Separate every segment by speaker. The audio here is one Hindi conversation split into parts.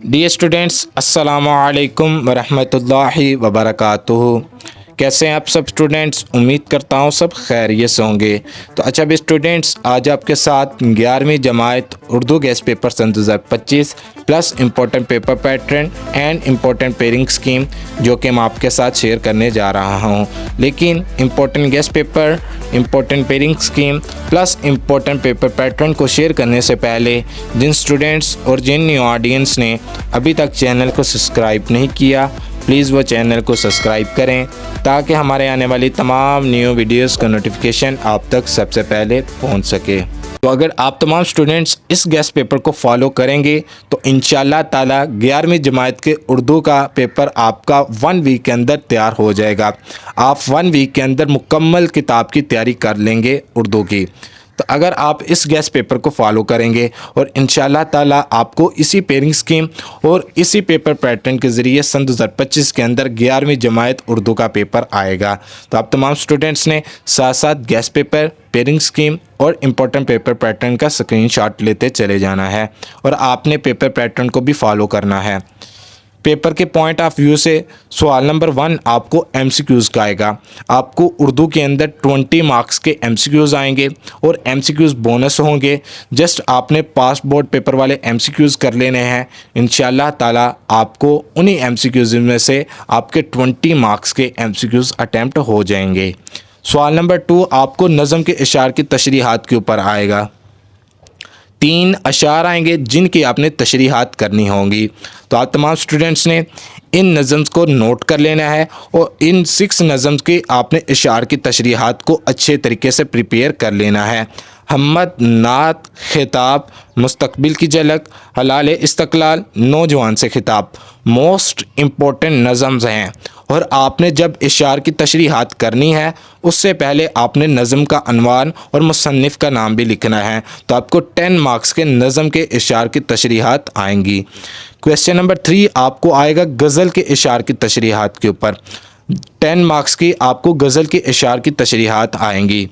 Speaker 1: डियर स्टूडेंट्स, अस्सलामु अलैकुम वरहमतुल्लाहि वबरकातुहू। कैसे हैं आप सब स्टूडेंट्स? उम्मीद करता हूँ सब खैरियत से होंगे। तो अच्छा भी स्टूडेंट्स, आज आपके साथ 11वीं जमात उर्दू गेस्ट पेपर सन 2025 plus important paper pattern and important pairing scheme जो कि मैं आपके साथ शेयर करने जा रहा हूँ। लेकिन important guest paper, important pairing scheme plus important paper pattern को शेयर करने से पहले जिन स्टूडेंट्स और जिन न्यू ऑडियंस ने अभी तक चैनल को सब्सक्राइब नहीं किया, प्लीज़ वो चैनल को सब्सक्राइब करें ताकि हमारे आने वाली तमाम न्यू वीडियोस का नोटिफिकेशन आप तक सबसे पहले पहुंच सके। तो अगर आप तमाम स्टूडेंट्स इस गेस्ट पेपर को फॉलो करेंगे तो इंशाल्लाह ताला 11वीं जमात के उर्दू का पेपर आपका 1 वीक के अंदर तैयार हो जाएगा। आप 1 वीक के अंदर मुकम्मल किताब की तैयारी कर लेंगे उर्दू की। तो अगर आप इस गेस्ट पेपर को फॉलो करेंगे और इंशाल्लाह ताला आपको इसी पेयरिंग स्कीम और इसी पेपर पैटर्न के ज़रिए सन 2025 के अंदर 11वीं जमात उर्दू का पेपर आएगा। तो आप तमाम स्टूडेंट्स ने साथ साथ गेस्ट पेपर, पेयरिंग स्कीम और इम्पोर्टेंट पेपर पैटर्न का स्क्रीनशॉट लेते चले जाना है और आपने पेपर पैटर्न को भी फॉलो करना है। पेपर के पॉइंट ऑफ व्यू से सवाल नंबर 1 आपको एमसीक्यूज़ का आएगा। आपको उर्दू के अंदर 20 मार्क्स के एमसीक्यूज़ आएंगे और एमसीक्यूज़ बोनस होंगे। जस्ट आपने पास बोर्ड पेपर वाले एमसीक्यूज़ कर लेने हैं। इंशाल्लाह ताला आपको उन्हीं एमसीक्यूज़ में से आपके 20 मार्क्स के एमसीक्यूज़ अटैम्प्ट हो जाएंगे। सवाल नंबर 2 आपको नज़म के इशार की तशरीहात के ऊपर आएगा। 3 अशार आएंगे जिनकी आपने तशरीहात करनी होंगी। तो आप तमाम स्टूडेंट्स ने इन नज़म्स को नोट कर लेना है और इन 6 नज़म्स की आपने इशार की तशरीहात को अच्छे तरीके से प्रिपेयर कर लेना है। हम्मद, नात, खिताब, मुस्तकबिल की झलक, हलाल इस्तकलाल, नौजवान से खिताब मोस्ट इम्पोर्टेंट नज़म्स हैं और आपने जब इशार की तशरीहात करनी है उससे पहले आपने नज़म का अनवान और मुसन्निफ़ का नाम भी लिखना है। तो आपको 10 मार्क्स के नज़म के इशार की तशरीहात आएंगी। क्वेश्चन नंबर 3 आपको आएगा गज़ल के इशार की तशरीहात के ऊपर। 10 मार्क्स की आपको गज़ल के इशार की तशरीहात आएंगी।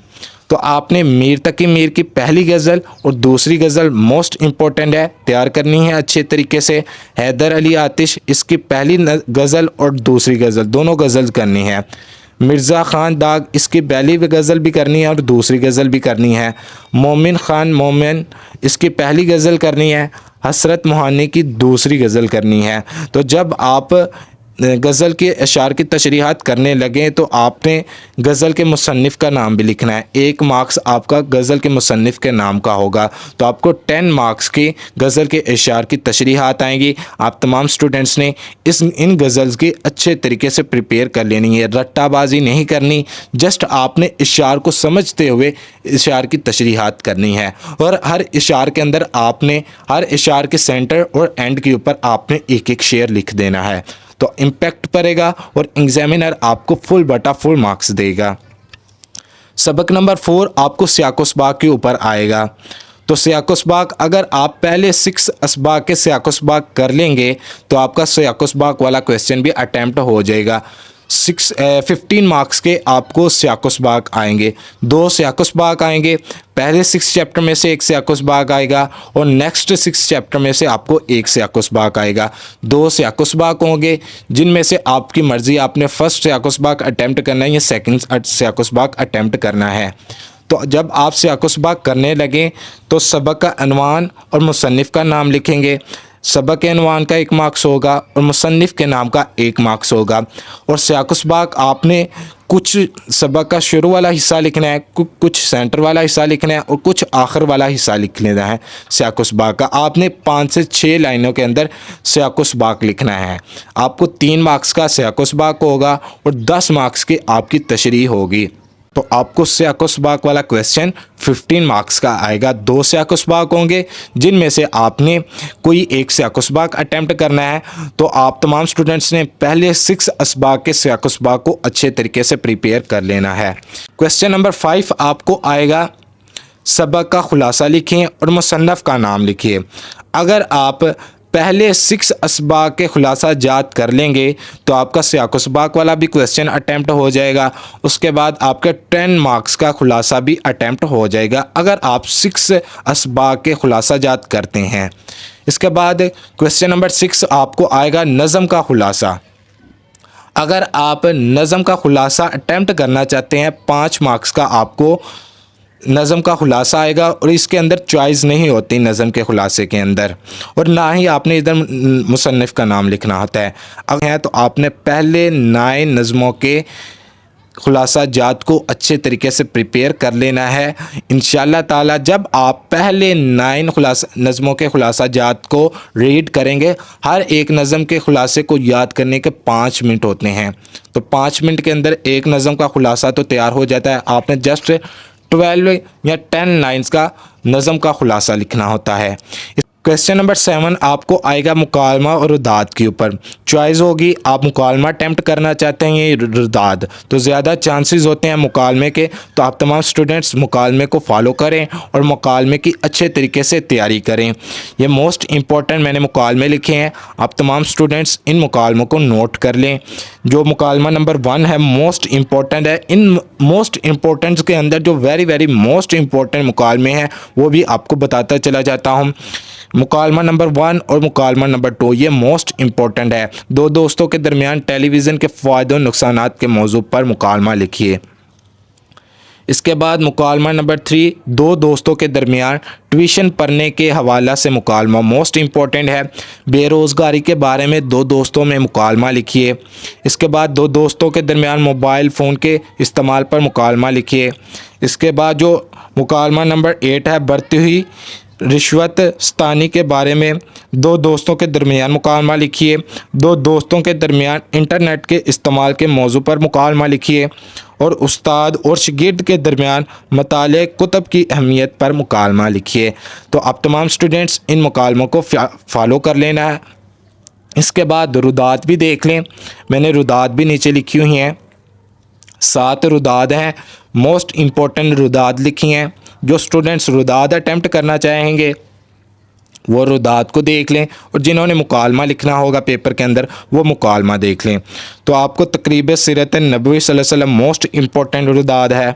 Speaker 1: तो आपने मीर तकी मीर की पहली गज़ल और दूसरी गज़ल मोस्ट इम्पोर्टेंट है, तैयार करनी है अच्छे तरीके से। हैदर अली आतिश इसकी पहली गज़ल और दूसरी गज़ल दोनों गज़ल करनी है। मिर्ज़ा ख़ान दाग इसकी पहली गज़ल भी करनी है और दूसरी गज़ल भी करनी है। मोमिन ख़ान मोमिन इसकी पहली गज़ल करनी है। हसरत मोहानी की दूसरी गज़ल करनी है। तो जब आप गज़ल के अशार की तशरीहात करने लगें तो आपने गज़ल के मुसन्निफ़ का नाम भी लिखना है। 1 मार्क्स आपका गज़ल के मुसन्निफ़ के नाम का होगा। तो आपको 10 मार्क्स की गज़ल के अशार की तशरीहात आएंगी। आप तमाम स्टूडेंट्स ने इन गज़ल्स की अच्छे तरीके से प्रिपेयर कर लेनी है, रट्टाबाजी नहीं करनी। जस्ट आपने इशार को समझते हुए इशार की तशरीहात करनी है और हर इशार के अंदर आपने हर इशार के सेंटर और एंड के ऊपर आपने एक शेर लिख देना है। तो इम्पैक्ट पड़ेगा और एग्जामिनर आपको फुल बटा फुल मार्क्स देगा। सबक नंबर 4 आपको सियाक़ इसबाक़ के ऊपर आएगा। तो सियाक़ इसबाक़ अगर आप पहले 6 असबाक़ के सियाक़ इसबाक़ कर लेंगे तो आपका सियाक़ इसबाक़ वाला क्वेश्चन भी अटैम्प्ट हो जाएगा। 15 मार्क्स के आपको सियाक़ इसबाक़ आएंगे। 2 सियाक़ इसबाक़ आएंगे। पहले 6 चैप्टर में से एक सियाक़ इसबाक़ आएगा और नेक्स्ट 6 चैप्टर में से आपको एक सियाक़ इसबाक़ आएगा। 2 सियाक़ इसबाक़ होंगे जिनमें से आपकी मर्ज़ी, आपने फर्स्ट सियाक़ इसबाक़ अटैम्प्ट करना है या सेकंड सियाक़ इसबाक़ अटैम्प्ट करना है। तो जब आप सियाक़ इसबाक़ करने लगें तो सबक का अनवान और मुसन्निफ़ का नाम लिखेंगे। सबक के अनवान का 1 मार्क्स होगा और मुसन्निफ़ के नाम का 1 मार्क्स होगा। और सियाक़ इसबाक़ आपने कुछ सबक का शुरू वाला हिस्सा लिखना है, कुछ सेंटर वाला हिस्सा लिखना है और कुछ आखिर वाला हिस्सा लिख लेना है। सियाक़ इसबाक़ का आपने 5 से 6 लाइनों के अंदर सियाक़ इसबाक़ लिखना है। आपको 3 मार्क्स का सियाक़ इसबाक़ होगा और 10 मार्क्स की आपकी तशरीह होगी। तो आपको सियाक़ इसबाक़ वाला क्वेश्चन 15 मार्क्स का आएगा। 2 सियाक़ इसबाक़ होंगे जिनमें से आपने कोई एक सियाक़ इसबाक़ अटैम्प्ट करना है। तो आप तमाम स्टूडेंट्स ने पहले 6 असबाक़ के सियाक़ इसबाक़ को अच्छे तरीके से प्रिपेयर कर लेना है। क्वेश्चन नंबर 5 आपको आएगा सबक का खुलासा लिखिए और मुसन्नफ़ का नाम लिखिए। अगर आप पहले 6 असबाक के खुलासा जात कर लेंगे तो आपका सियाक़ व सबाक़ वाला भी क्वेश्चन अटैम्प्ट हो जाएगा। उसके बाद आपके 10 मार्क्स का खुलासा भी अटैम्प्ट हो जाएगा अगर आप 6 असबाक के खुलासा जात करते हैं। इसके बाद क्वेश्चन नंबर 6 आपको आएगा नज़म का खुलासा। अगर आप नज़म का खुलासा अटैम्प्ट करना चाहते हैं 5 मार्क्स का आपको नज़म का खुलासा आएगा और इसके अंदर चॉइस नहीं होती नज़म के खुलासे के अंदर, और ना ही आपने इधर मुसन्निफ़ का नाम लिखना होता है। अगर है तो आपने पहले 9 नज़मों के खुलासा जात को अच्छे तरीके से प्रिपेयर कर लेना है। इंशाअल्लाह ताला जब आप पहले 9 नज़मों के खुलासा जात को रीड करेंगे, हर एक नज़म के खुलासे को याद करने के 5 मिनट होते हैं, तो 5 मिनट के अंदर एक नज़म का खुलासा तो तैयार हो जाता है। आपने जस्ट 12 या 10 लाइन्स का नज़म का खुलासा लिखना होता है। क्वेश्चन नंबर 7 आपको आएगा मुकालमा और रुदात के ऊपर। चॉइस होगी आप मुकालमा अटैम्प्ट करना चाहते हैं या रुदात, तो ज़्यादा चांसेस होते हैं मुकालमे के, तो आप तमाम स्टूडेंट्स मुकालमे को फॉलो करें और मुकालमे की अच्छे तरीके से तैयारी करें। ये मोस्ट इम्पॉर्टेंट मैंने मुकालमे लिखे हैं, आप तमाम स्टूडेंट्स इन मुकालमों को नोट कर लें। जो मुकालमा नंबर 1 है मोस्ट इम्पॉर्टेंट है। इन मोस्ट इम्पॉर्टेंट के अंदर जो वेरी मोस्ट इम्पॉर्टेंट मुकालमे हैं वो भी आपको बताता चला जाता हूँ। मुकालमा नंबर 1 और मुकालमा नंबर 2 ये मोस्ट इम्पॉर्टेंट है। दो दोस्तों के दरमियान टेलीविज़न के फ़ायदे और नुकसानात के मौजू पर मुकालमा लिखिए। इसके बाद मुकालमा नंबर 3 दो दोस्तों के दरमियान ट्यूशन पढ़ने के हवाला से मुकालमा मोस्ट इम्पॉर्टेंट है। बेरोज़गारी के बारे में दो दोस्तों में मुकालमा लिखिए। इसके बाद दो दोस्तों के दरमियान मोबाइल फ़ोन के इस्तेमाल पर मुकालमा लिखिए। इसके बाद जो मुकालमा नंबर 8 है बढ़ती हुई रिश्वत स्तानी के बारे में दो दोस्तों के दरमियान मुकालमा लिखिए। दो दोस्तों के दरमियान इंटरनेट के इस्तेमाल के मौजू पर मुकालमा लिखिए। और उस्ताद और शागिर्द के दरमियान मताले कुतब की अहमियत पर मुकालमा लिखिए। तो आप तमाम स्टूडेंट्स इन मुकालमों को फॉलो कर लेना है। इसके बाद रुदात भी देख लें, मैंने रुदात भी नीचे लिखी हुई हैं। 7 रुदात हैं, मोस्ट इम्पोर्टेंट रुदात लिखी हैं। जो स्टूडेंट्स रुदात अटैम्प्ट करना चाहेंगे वो रुदात को देख लें, और जिन्होंने मुकालमा लिखना होगा पेपर के अंदर वो मुकालमा देख लें। तो आपको तकरीब सीरत नबवी सल्लल्लाहु अलैहि वसल्लम मोस्ट इम्पोर्टेंट रुदात है।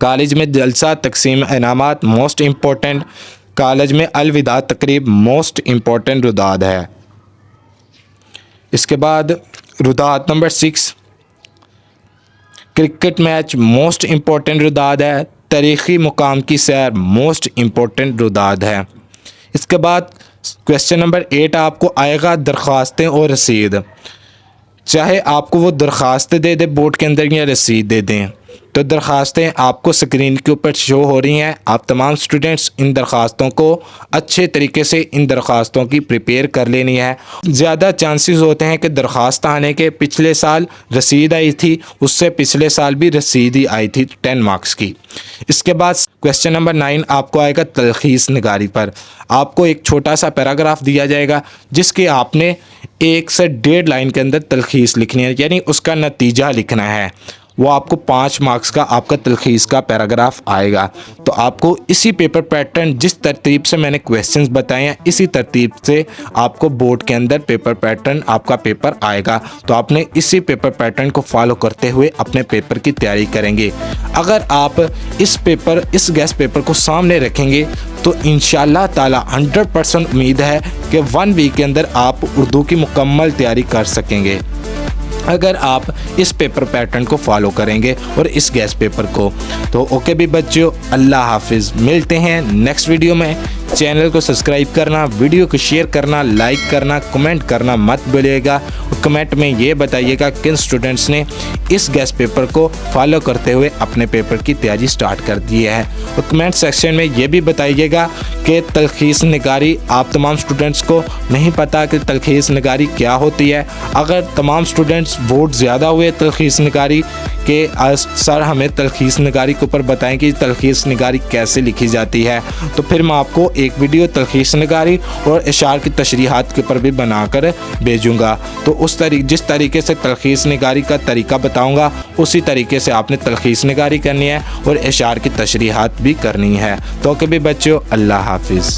Speaker 1: कॉलेज में जलसा तकसीम इनामात मोस्ट इम्पोर्टेंट। कॉलेज में अलविदा तकरीब मोस्ट इम्पोर्टेंट रुदात है। इसके बाद रुदात नंबर 6 क्रिकेट मैच मोस्ट इम्पोर्टेंट रुदात है। तारीख़ी मुकाम की सैर मोस्ट इम्पोर्टेंट रुदात है। इसके बाद क्वेश्चन नंबर 8 आपको आएगा दरख्वास्तें और रसीद। चाहे आपको वो दरख्वास्त दे दे बोर्ड के अंदर या रसीद दे दें, तो दरख्वास्तें आपको स्क्रीन के ऊपर शो हो रही हैं। आप तमाम स्टूडेंट्स इन दरख्वास्तों को अच्छे तरीके से इन दरख्वास्तों की प्रिपेयर कर लेनी है। ज़्यादा चांसेस होते हैं कि दरख्वास्त आने के, पिछले साल रसीद आई थी, उससे पिछले साल भी रसीद ही आई थी 10 मार्क्स की। इसके बाद क्वेश्चन नंबर 9 आपको आएगा तलखीस निगारी पर। आपको एक छोटा सा पैराग्राफ दिया जाएगा जिसके आपने 1 से 1.5 लाइन के अंदर तलखीस लिखनी है, यानी उसका नतीजा लिखना है। वो आपको 5 मार्क्स का आपका तलखीस का पैराग्राफ आएगा। तो आपको इसी पेपर पैटर्न, जिस तरतीब से मैंने क्वेश्चंस बताए हैं, इसी तरतीब से आपको बोर्ड के अंदर पेपर पैटर्न आपका पेपर आएगा। तो आपने इसी पेपर पैटर्न को फॉलो करते हुए अपने पेपर की तैयारी करेंगे। अगर आप इस गेस्ट पेपर को सामने रखेंगे तो इंशाअल्लाह ताला 100% उम्मीद है कि 1 वीक के अंदर आप उर्दू की मुकम्मल तैयारी कर सकेंगे, अगर आप इस पेपर पैटर्न को फॉलो करेंगे और इस गेस्ट पेपर को। तो ओके भी बच्चों, अल्लाह हाफिज़। मिलते हैं नेक्स्ट वीडियो में। चैनल को सब्सक्राइब करना, वीडियो को शेयर करना, लाइक करना, कमेंट करना मत भूलिएगा। और कमेंट में ये बताइएगा किन स्टूडेंट्स ने इस गेस्ट पेपर को फॉलो करते हुए अपने पेपर की तैयारी स्टार्ट कर दी है। और कमेंट सेक्शन में ये भी बताइएगा कि तलखीस निगारी आप तमाम स्टूडेंट्स को नहीं पता कि तलखीस निगारी क्या होती है। अगर तमाम स्टूडेंट्स वोट ज़्यादा हुए तलखीस निगारी के, सर हमें तलखीस निगारी के ऊपर बताएं कि तलखीस निगारी कैसे लिखी जाती है, तो फिर मैं आपको एक वीडियो तलखीस निगारी और इशार की तशरीहात के ऊपर भी बनाकर भेजूंगा। तो जिस तरीके से तलखीस निगारी का तरीका बताऊंगा उसी तरीके से आपने तलखीस निगारी करनी है और इशार की तशरीहात भी करनी है। तो कभी बच्चों, अल्लाह हाफिज़।